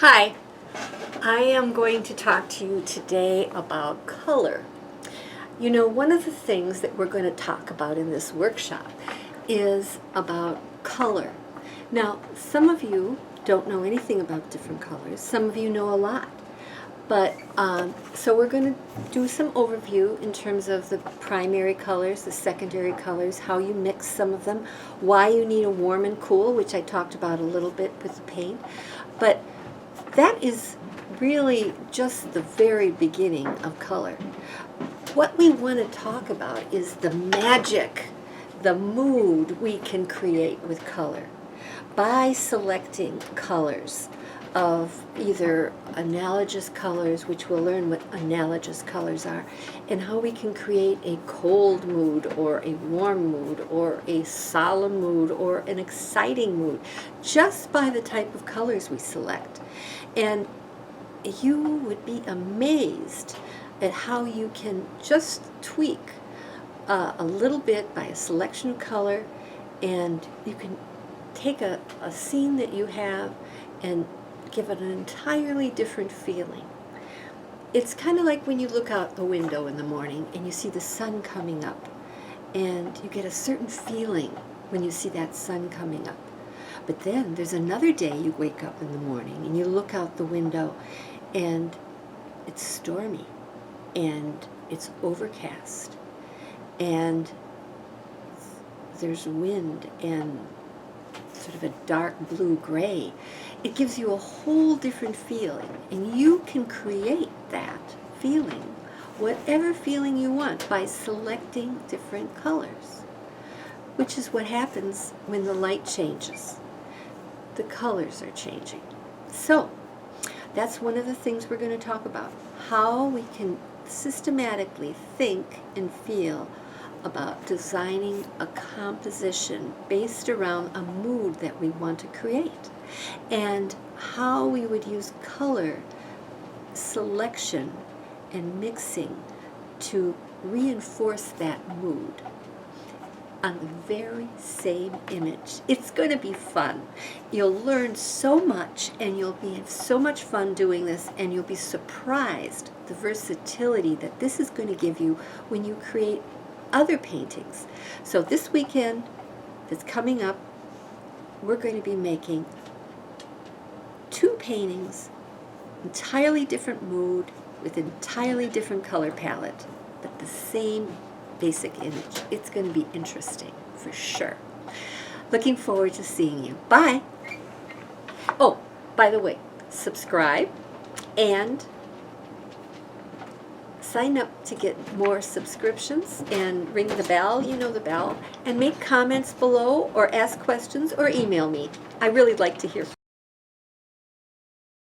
Hi, I am going to talk to you today about color. You know, one of the things that we're going to talk about in this workshop is about color. Now, some of you don't know anything about different colors. Some of you know a lot. But, so we're going to do some overview in terms of the primary colors, the secondary colors, how you mix some of them, why you need a warm and cool, which I talked about a little bit with the paint. But that is really just the very beginning of color. What we want to talk about is the magic, the mood we can create with color by selecting colors of either analogous colors, which we'll learn what analogous colors are, and how we can create a cold mood or a warm mood or a solemn mood or an exciting mood just by the type of colors we select. And you would be amazed at how you can just tweak a little bit by a selection of color, and you can take a scene that you have and give it an entirely different feeling. It's kind of like when you look out the window in the morning and you see the sun coming up, and you get a certain feeling when you see that sun coming up. But then there's another day you wake up in the morning and you look out the window and it's stormy and it's overcast and there's wind and sort of a dark blue-gray. It gives you a whole different feeling, and you can create that feeling, whatever feeling you want, by selecting different colors, which is what happens when the light changes. The colors are changing. So that's one of the things we're going to talk about, how we can systematically think and feel about designing a composition based around a mood that we want to create, and how we would use color selection and mixing to reinforce that mood on the very same image. It's going to be fun. You'll learn so much, and you'll have so much fun doing this, and you'll be surprised the versatility that this is going to give you when you create other paintings. So this weekend that's coming up, we're going to be making 2 paintings, entirely different mood, with entirely different color palette, but the same basic image. It's going to be interesting for sure. Looking forward to seeing you. Bye. Oh, by the way, subscribe and sign up to get more subscriptions, and ring the bell, you know the bell, and make comments below or ask questions or email me. I really like to hear from you.